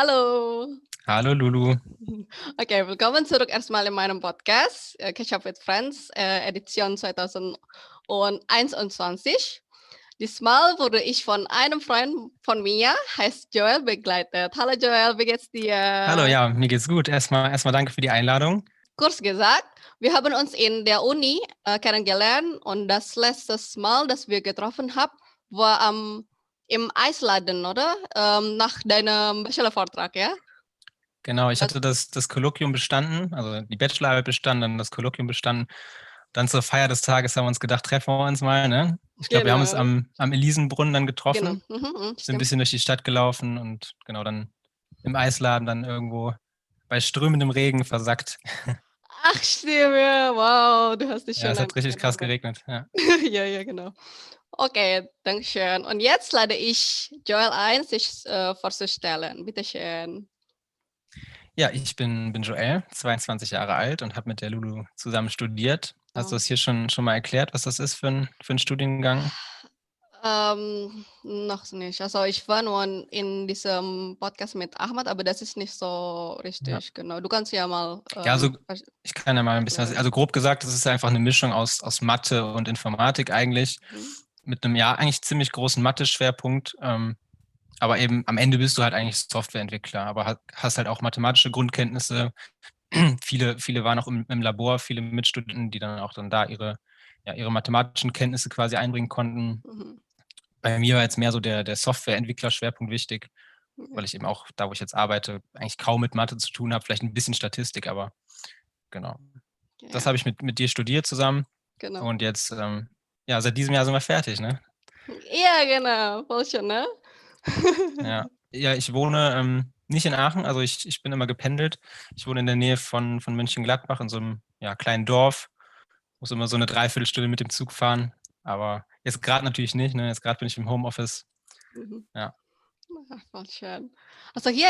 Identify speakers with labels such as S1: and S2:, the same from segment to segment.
S1: Hallo.
S2: Hallo Lulu.
S1: Okay, willkommen zurück erstmal in meinem Podcast, Catch Up with Friends, Edition 2021. Diesmal wurde ich von einem Freund von mir, heißt Joel, begleitet. Hallo Joel, wie geht's
S2: Hallo,
S1: dir?
S2: ja, mir geht's gut. Erstmal danke für die Einladung.
S1: Kurz gesagt, wir haben uns in der Uni kennengelernt und das letzte Mal, das wir getroffen haben, war im Eisladen, oder? Nach deinem Bachelorvortrag, ja?
S2: Genau, ich
S1: Das,
S2: hatte das Kolloquium bestanden, also die Bachelorarbeit bestanden, dann das Kolloquium bestanden. Dann zur Feier des Tages haben wir uns gedacht, treffen wir uns mal, ne? Ich glaube, wir haben uns
S1: genau,
S2: am Elisenbrunnen dann
S1: genau.
S2: getroffen, sind ein
S1: Stimmt.
S2: bisschen durch die Stadt gelaufen und genau dann im Eisladen dann irgendwo bei strömendem Regen versackt.
S1: Ach, stimmt, ja. Wow, du hast dich
S2: Ja,
S1: schon
S2: es hat richtig krass
S1: erinnert.
S2: geregnet, ja.
S1: Ja, ja, genau. Okay, danke schön. Und jetzt lade ich Joel ein, sich vorzustellen. Bitte schön.
S2: Ja, ich bin Joel, 22 Jahre alt und habe mit der Lulu zusammen studiert. Hast du
S1: Oh.
S2: das hier schon mal erklärt, was das ist für ein Studiengang?
S1: Noch nicht. Also ich war nur in diesem Podcast mit Ahmad, aber das ist nicht so
S2: Ja.
S1: richtig genau. Du kannst ja mal
S2: Ja, also ich kann ja mal ein bisschen was,
S1: erklären.
S2: also grob gesagt, das ist einfach eine Mischung aus Mathe und Informatik eigentlich,
S1: Mhm.
S2: mit einem ja eigentlich ziemlich großen Mathe-Schwerpunkt. Aber eben am Ende bist du halt eigentlich Softwareentwickler, aber hast halt auch mathematische Grundkenntnisse. Viele waren auch im Labor, viele Mitstudenten, die dann auch dann da ihre mathematischen Kenntnisse quasi einbringen konnten.
S1: Mhm.
S2: Bei mir war jetzt mehr so der Softwareentwickler-Schwerpunkt wichtig,
S1: Ja,
S2: weil ich eben auch da, wo ich jetzt arbeite, eigentlich kaum mit Mathe zu tun habe, vielleicht ein bisschen Statistik, aber genau. Das
S1: ja,
S2: habe ich mit dir studiert zusammen
S1: genau.
S2: und jetzt, ja, seit diesem Jahr sind wir fertig, ne?
S1: Ja, genau. Voll schön, ne?
S2: Ja. Ja, ich wohne nicht in Aachen, also ich bin immer gependelt. Ich wohne in der Nähe von Mönchengladbach in so einem ja, kleinen Dorf. Muss immer so eine Dreiviertelstunde mit dem Zug fahren. Aber jetzt gerade natürlich nicht, ne? Jetzt gerade bin ich im Homeoffice.
S1: Mhm.
S2: Ja.
S1: Ach, voll schön. Also hier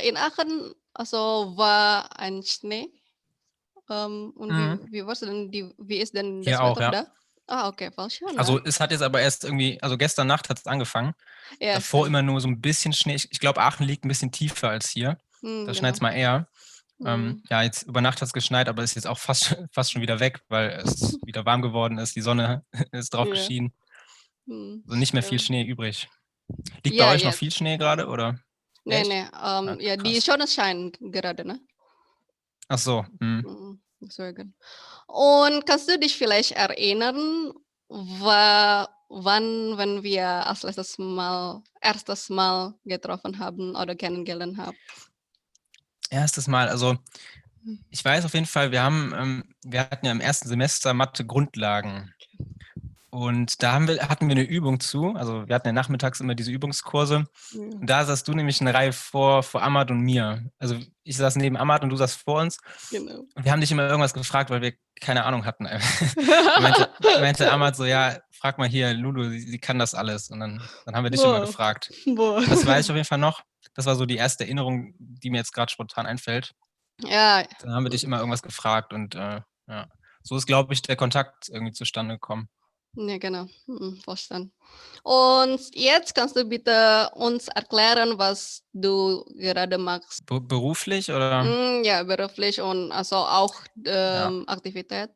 S1: in Aachen, also war ein Schnee. Und
S2: Mhm.
S1: wie ist denn
S2: Hier
S1: das
S2: auch,
S1: Wetter
S2: ja.
S1: da? Ah, okay, voll schön, ne?
S2: Also es hat jetzt aber erst irgendwie, also gestern Nacht hat es angefangen.
S1: Ja,
S2: Davor
S1: stimmt.
S2: immer nur so ein bisschen Schnee. Ich glaube, Aachen liegt ein bisschen tiefer als hier. Da schneit
S1: Genau.
S2: es mal eher.
S1: Hm,
S2: Ja, jetzt über Nacht hat es geschneit, aber ist jetzt auch fast schon wieder weg, weil es wieder warm geworden ist. Die Sonne ist drauf
S1: ja,
S2: geschienen. Also nicht mehr viel
S1: stimmt.
S2: Schnee übrig. Liegt bei
S1: Ja,
S2: euch noch
S1: ja.
S2: viel Schnee gerade, oder?
S1: Nee,
S2: Echt?
S1: nee.
S2: Ah,
S1: Ja, die
S2: krass.
S1: Sonne scheint gerade, ne?
S2: Ach so.
S1: Deswegen. Und kannst du dich vielleicht erinnern, wann, wenn wir als erstes Mal getroffen haben oder kennengelernt haben?
S2: Erstes Mal, also ich weiß auf jeden Fall, wir hatten ja im ersten Semester Mathe Grundlagen. Und da hatten wir eine Übung zu. Also wir hatten ja nachmittags immer diese Übungskurse.
S1: Ja,
S2: Und da saßt du nämlich eine Reihe vor Ahmad und mir. Also ich saß neben Ahmad und du saßt vor uns.
S1: genau.
S2: Und wir haben dich immer irgendwas gefragt, weil wir keine Ahnung hatten. Da meinte Ahmad so, ja, frag mal hier, Lulu, sie kann das alles. Und dann haben wir dich immer
S1: Boah,
S2: gefragt.
S1: boah.
S2: Das weiß ich auf jeden Fall noch. Das war so die erste Erinnerung, die mir jetzt gerade spontan einfällt.
S1: Ja,
S2: Dann haben wir dich immer irgendwas gefragt und ja. So ist, glaube ich, der Kontakt irgendwie zustande gekommen.
S1: ja, genau. Verstanden. Und jetzt kannst du bitte uns erklären, was du gerade machst.
S2: Beruflich oder?
S1: Ja, beruflich und also auch
S2: Ja.
S1: Aktivität.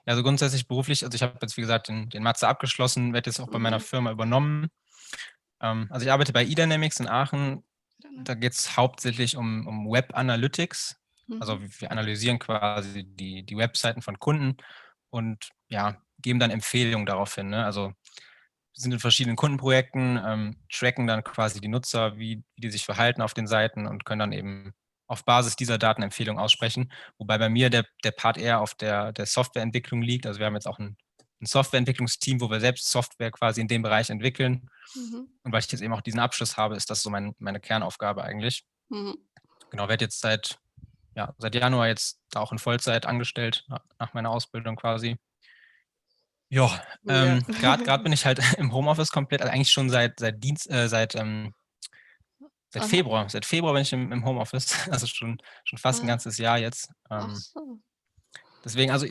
S2: Ja, also grundsätzlich beruflich, also ich habe jetzt, wie gesagt, den Master abgeschlossen, werde jetzt auch bei meiner
S1: Mhm.
S2: Firma übernommen. Also ich arbeite bei eDynamics in Aachen. Da geht es hauptsächlich um Web Analytics. Also
S1: Mhm.
S2: wir analysieren quasi die Webseiten von Kunden und ja, geben dann Empfehlungen daraufhin. Ne? Also wir sind in verschiedenen Kundenprojekten, tracken dann quasi die Nutzer, wie die sich verhalten auf den Seiten und können dann eben auf Basis dieser Daten Empfehlungen aussprechen. Wobei bei mir der Part eher auf der Softwareentwicklung liegt. Also wir haben jetzt auch ein Softwareentwicklungsteam, wo wir selbst Software quasi in dem Bereich entwickeln.
S1: Mhm.
S2: Und weil ich jetzt eben auch diesen Abschluss habe, ist das so meine Kernaufgabe eigentlich.
S1: Mhm.
S2: Genau, werde jetzt seit Januar jetzt auch in Vollzeit angestellt, nach meiner Ausbildung quasi. Ja,
S1: Ja.
S2: gerade bin ich halt im Homeoffice komplett, also eigentlich schon seit
S1: Aha.
S2: Februar. Seit Februar bin ich im Homeoffice, also schon fast ein
S1: Ah,
S2: ganzes Jahr jetzt.
S1: ach so.
S2: Deswegen, also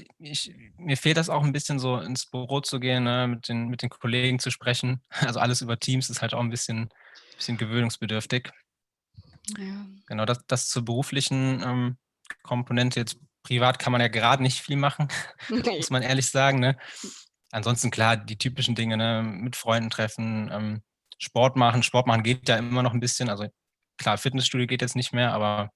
S2: mir fehlt das auch ein bisschen so ins Büro zu gehen, ne, mit den Kollegen zu sprechen. Also alles über Teams ist halt auch ein bisschen gewöhnungsbedürftig.
S1: Ja.
S2: Genau, das zur beruflichen Komponente. Jetzt privat kann man ja gerade nicht viel machen, muss man ehrlich sagen. Ne? Ansonsten klar, die typischen Dinge, ne? Mit Freunden treffen, Sport machen. Sport machen geht ja immer noch ein bisschen. Also klar, Fitnessstudio geht jetzt nicht mehr, aber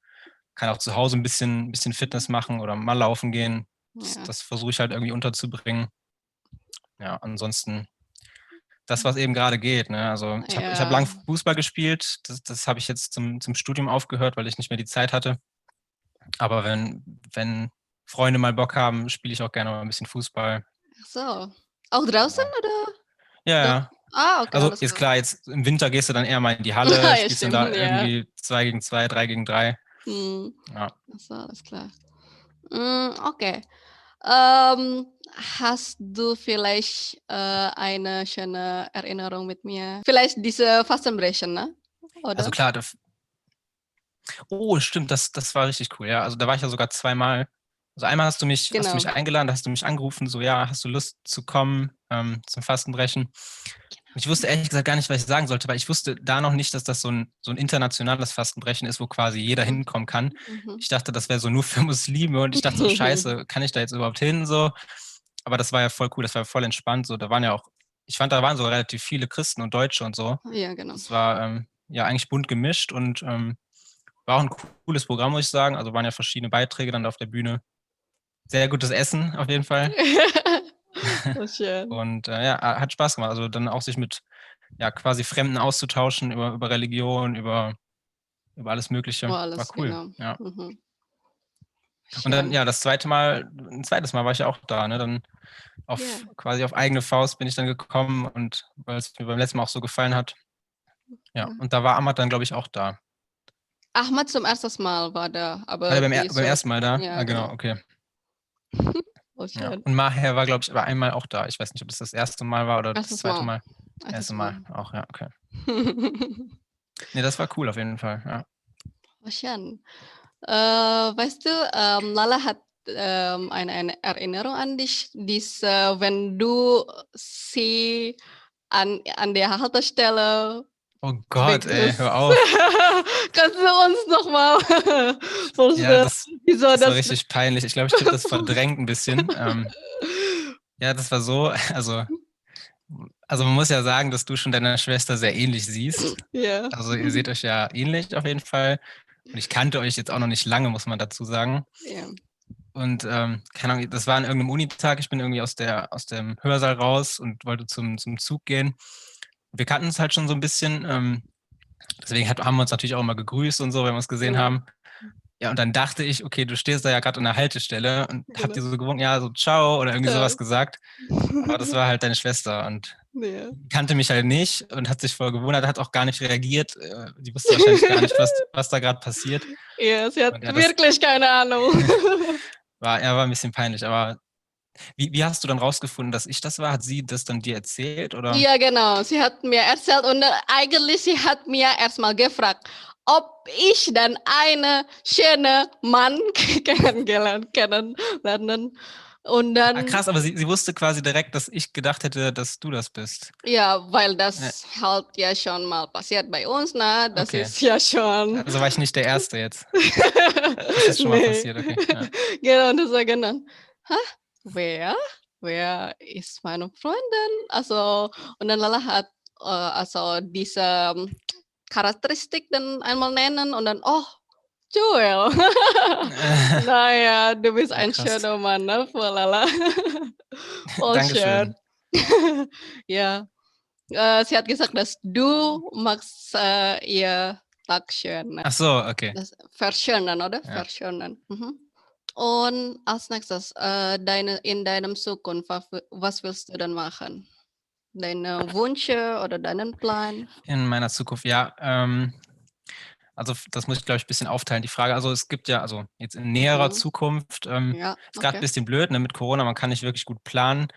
S2: kann auch zu Hause ein bisschen Fitness machen oder mal laufen gehen. Das,
S1: Ja.
S2: das versuche ich halt irgendwie unterzubringen. Ja, ansonsten das, was eben gerade geht. Ne? Also ich hab
S1: Ja.
S2: lang Fußball gespielt. Das habe ich jetzt zum Studium aufgehört, weil ich nicht mehr die Zeit hatte. Aber wenn Freunde mal Bock haben, spiele ich auch gerne mal ein bisschen Fußball.
S1: Ach so. Auch draußen
S2: Genau.
S1: oder
S2: Ja,
S1: doch?
S2: ja.
S1: Ah, okay,
S2: Also
S1: alles
S2: ist
S1: klar.
S2: klar, jetzt im Winter gehst du dann eher mal in die Halle,
S1: Ja,
S2: spielst dann da
S1: stimmt, ja.
S2: irgendwie 2 gegen 2, 3 gegen 3.
S1: Mhm.
S2: Ja.
S1: Ach so, alles klar. Okay. Ähm, Hast du vielleicht, eine schöne Erinnerung mit mir? Vielleicht diese Fastenbrechen, ne?
S2: Also
S1: Oder?
S2: klar, oh, stimmt, das war richtig cool, ja. Also da war ich ja sogar zweimal. Also einmal hast du mich
S1: Genau.
S2: eingeladen, da hast du mich angerufen, so ja, hast du Lust zu kommen zum Fastenbrechen? Und ich wusste ehrlich gesagt gar nicht, was ich sagen sollte, weil ich wusste da noch nicht, dass das so ein internationales Fastenbrechen ist, wo quasi jeder
S1: Mhm.
S2: hinkommen kann.
S1: Mhm.
S2: Ich dachte, das wäre so nur für Muslime und ich dachte so, scheiße, kann ich da jetzt überhaupt hin? So. Aber das war ja voll cool, das war voll entspannt. So, da waren ja auch, ich fand, da waren so relativ viele Christen und Deutsche und so.
S1: Ja, genau.
S2: Das war ja eigentlich bunt gemischt und war auch ein cooles Programm, muss ich sagen. Also waren ja verschiedene Beiträge dann auf der Bühne. Sehr gutes Essen auf jeden Fall.
S1: Oh, schön.
S2: Und ja, hat Spaß gemacht. Also dann auch sich mit ja, quasi Fremden auszutauschen über Religion, über alles
S1: Oh,
S2: Mögliche. War
S1: alles,
S2: cool,
S1: genau.
S2: ja.
S1: Mhm.
S2: Und dann,
S1: Schön.
S2: ja, ein zweites Mal war ich ja auch da, ne? Dann
S1: Ja.
S2: quasi auf eigene Faust bin ich dann gekommen und weil es mir beim letzten Mal auch so gefallen hat. Ja,
S1: Ja.
S2: und da war Ahmad dann, glaube ich, auch da.
S1: Ahmad zum ersten Mal war da,
S2: War der
S1: aber
S2: beim
S1: wie so,
S2: ersten Mal da?
S1: ja,
S2: Ah, genau,
S1: genau.
S2: okay.
S1: Oh,
S2: Ja.
S1: schön.
S2: Und Maher war, glaube ich, aber einmal auch da. Ich weiß nicht, ob das erste Mal war oder das
S1: Erstes
S2: zweite
S1: Mal.
S2: Mal.
S1: Erstes
S2: Erste
S1: Mal.
S2: Mal auch, ja, okay. Ne, das war cool auf jeden Fall, ja.
S1: Oh, schön. Weißt du, Lala hat, eine Erinnerung an dich, wenn du sie an der Haltestelle
S2: Oh Gott, ey, hör
S1: begrüßt.
S2: auf.
S1: Kannst du uns noch mal
S2: Ja,
S1: vorstellen, wieso
S2: das war
S1: das
S2: richtig peinlich. Ich glaube, ich habe das verdrängt ein bisschen. Ja, das war so, also man muss ja sagen, dass du schon deiner Schwester sehr ähnlich siehst.
S1: Ja.
S2: Also ihr seht euch ja ähnlich auf jeden Fall. Und ich kannte euch jetzt auch noch nicht lange, muss man dazu sagen.
S1: Ja.
S2: Und keine Ahnung, das war an irgendeinem Unitag. Ich bin irgendwie aus dem Hörsaal raus und wollte zum Zug gehen. Wir kannten uns halt schon so ein bisschen. Deswegen haben wir uns natürlich auch immer gegrüßt und so, wenn wir uns gesehen
S1: Genau,
S2: haben. Ja, und dann dachte ich, okay, du stehst da ja gerade an der Haltestelle und hab dir
S1: genau.
S2: so gewunken, ja, so ciao oder irgendwie
S1: Ja.
S2: sowas gesagt. Aber das war halt deine Schwester und
S1: Ja.
S2: die kannte mich halt nicht und hat sich voll gewundert, hat auch gar nicht reagiert. Die wusste wahrscheinlich gar nicht, was da gerade passiert.
S1: Ja, sie hat
S2: Und ja, das
S1: wirklich keine Ahnung.
S2: war ein bisschen peinlich. Aber wie hast du dann rausgefunden, dass ich das war? Hat sie das dann dir erzählt oder?
S1: Ja, genau. Sie hat mir erzählt und eigentlich sie hat mir erstmal gefragt, ob ich dann eine schöne Mann kennenlernen. Und
S2: Ah,
S1: dann,
S2: krass, aber sie wusste quasi direkt, dass ich gedacht hätte, dass du das bist.
S1: ja, weil
S2: Ja,
S1: das halt ja schon mal passiert bei uns, ne? Das
S2: okay.
S1: ist ja schon.
S2: Also war ich nicht der Erste jetzt. Das ist schon mal
S1: Nee.
S2: passiert, okay. Ja.
S1: Genau, und das war genau. Hä? Wer? Wer ist meine Freundin? Also, und dann Lala hat also diese Charakteristik dann einmal nennen und dann, oh, Joel. Naja, du bist
S2: Ja,
S1: ein
S2: krass.
S1: schöner Mann, ne, für Lala. Voll schön.
S2: Dankeschön.
S1: Ja, sie hat gesagt, dass du magst ihr Tag schön, ne?
S2: Ach so, okay.
S1: Das verschönern, oder?
S2: Ja.
S1: Verschönern. Mhm. Und als nächstes, in deinem Zukunft, was willst du denn machen? Deine Wünsche oder deinen Plan?
S2: In meiner Zukunft, ja. Also das muss ich, glaube ich, ein bisschen aufteilen, die Frage. Also es gibt ja, also jetzt in näherer
S1: Mhm.
S2: Zukunft,
S1: Ja,
S2: ist gerade ein
S1: okay.
S2: bisschen blöd, ne, mit Corona, man kann nicht wirklich gut planen.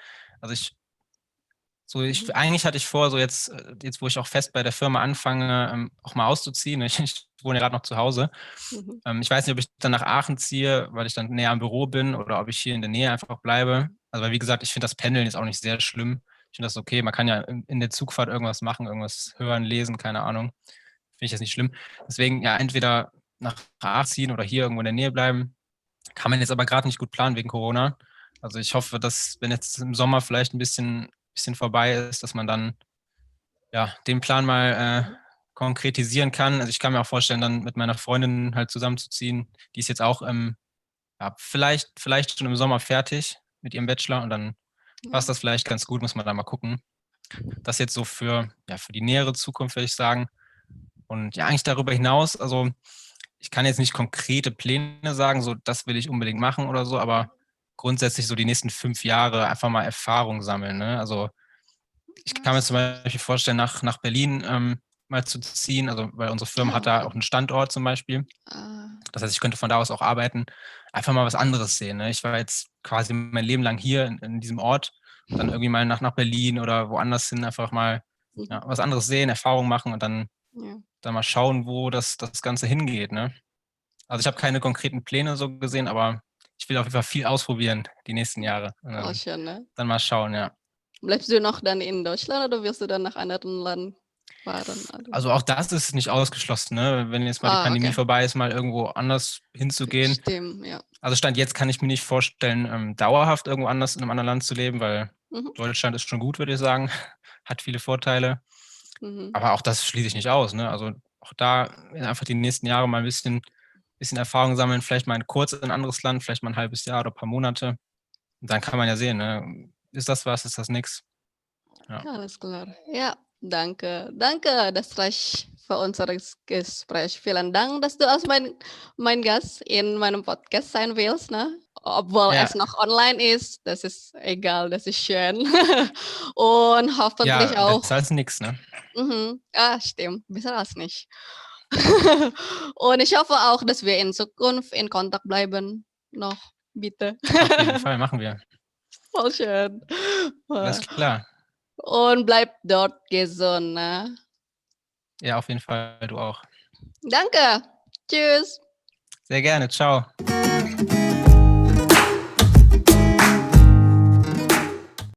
S2: Also
S1: Mhm.
S2: eigentlich hatte ich vor, so jetzt, wo ich auch fest bei der Firma anfange, auch mal auszuziehen. Ich wohne ja gerade noch zu Hause.
S1: Mhm.
S2: Ich weiß nicht, ob ich dann nach Aachen ziehe, weil ich dann näher am Büro bin oder ob ich hier in der Nähe einfach bleibe. Also, weil wie gesagt, ich finde das Pendeln jetzt auch nicht sehr schlimm. Ich finde das okay. Man kann ja in der Zugfahrt irgendwas machen, irgendwas hören, lesen, keine Ahnung. finde ich jetzt nicht schlimm. Deswegen ja entweder nach Aachen ziehen oder hier irgendwo in der Nähe bleiben. Kann man jetzt aber gerade nicht gut planen wegen Corona. Also ich hoffe, dass, wenn jetzt im Sommer vielleicht ein bisschen vorbei ist, dass man dann ja den Plan mal konkretisieren kann. Also ich kann mir auch vorstellen, dann mit meiner Freundin halt zusammenzuziehen. Die ist jetzt auch ja, vielleicht schon im Sommer fertig mit ihrem Bachelor und dann passt das vielleicht ganz gut, muss man da mal gucken. Das jetzt so für die nähere Zukunft, würde ich sagen. Und ja, eigentlich darüber hinaus, also ich kann jetzt nicht konkrete Pläne sagen, so das will ich unbedingt machen oder so, aber grundsätzlich so die nächsten 5 Jahre einfach mal Erfahrung sammeln. Ne? Also ich kann mir zum Beispiel vorstellen, nach Berlin mal zu ziehen, also weil unsere Firma hat da
S1: Okay.
S2: auch einen Standort zum Beispiel. Das heißt, ich könnte von da aus auch arbeiten, einfach mal was anderes sehen. Ne? Ich war jetzt quasi mein Leben lang hier in diesem Ort, dann irgendwie mal nach Berlin oder woanders hin, einfach mal was anderes sehen, Erfahrungen machen und dann mal schauen, wo das Ganze hingeht. Ne? Also ich habe keine konkreten Pläne so gesehen, aber ich will auf jeden Fall viel ausprobieren die nächsten Jahre.
S1: Oh, schön, ne?
S2: Dann mal schauen, ja.
S1: Bleibst du noch dann in Deutschland oder wirst du dann nach anderen Land fahren?
S2: Also auch das ist nicht ausgeschlossen, ne? Wenn jetzt mal die Pandemie
S1: Okay.
S2: vorbei ist, mal irgendwo anders hinzugehen.
S1: Stimmt, ja.
S2: Also Stand jetzt kann ich mir nicht vorstellen, dauerhaft irgendwo anders in einem anderen Land zu leben, weil Deutschland ist schon gut, würde ich sagen, hat viele Vorteile. Aber auch das schließe ich nicht aus, ne? Also auch da einfach die nächsten Jahre mal ein bisschen Erfahrung sammeln, vielleicht mal kurz in ein anderes Land, vielleicht mal ein halbes Jahr oder ein paar Monate. Und dann kann man ja sehen, ne? Ist das was, ist das nix? Ja.
S1: Alles klar. Ja, danke. Danke, das reicht für unser Gespräch. Vielen Dank, dass du als mein Gast in meinem Podcast sein willst, ne? Obwohl
S2: Ja.
S1: es noch online ist, das ist egal, das ist schön. Und hoffentlich
S2: Ja,
S1: auch.
S2: besser als nix, ne?
S1: Ja, stimmt. Besser als nicht. Und ich hoffe auch, dass wir in Zukunft in Kontakt bleiben. Noch, bitte.
S2: Auf jeden Fall, machen wir.
S1: Voll schön.
S2: Alles klar.
S1: Und bleib dort gesund, ne?
S2: Ja, auf jeden Fall, du auch.
S1: Danke. Tschüss.
S2: Sehr gerne, ciao.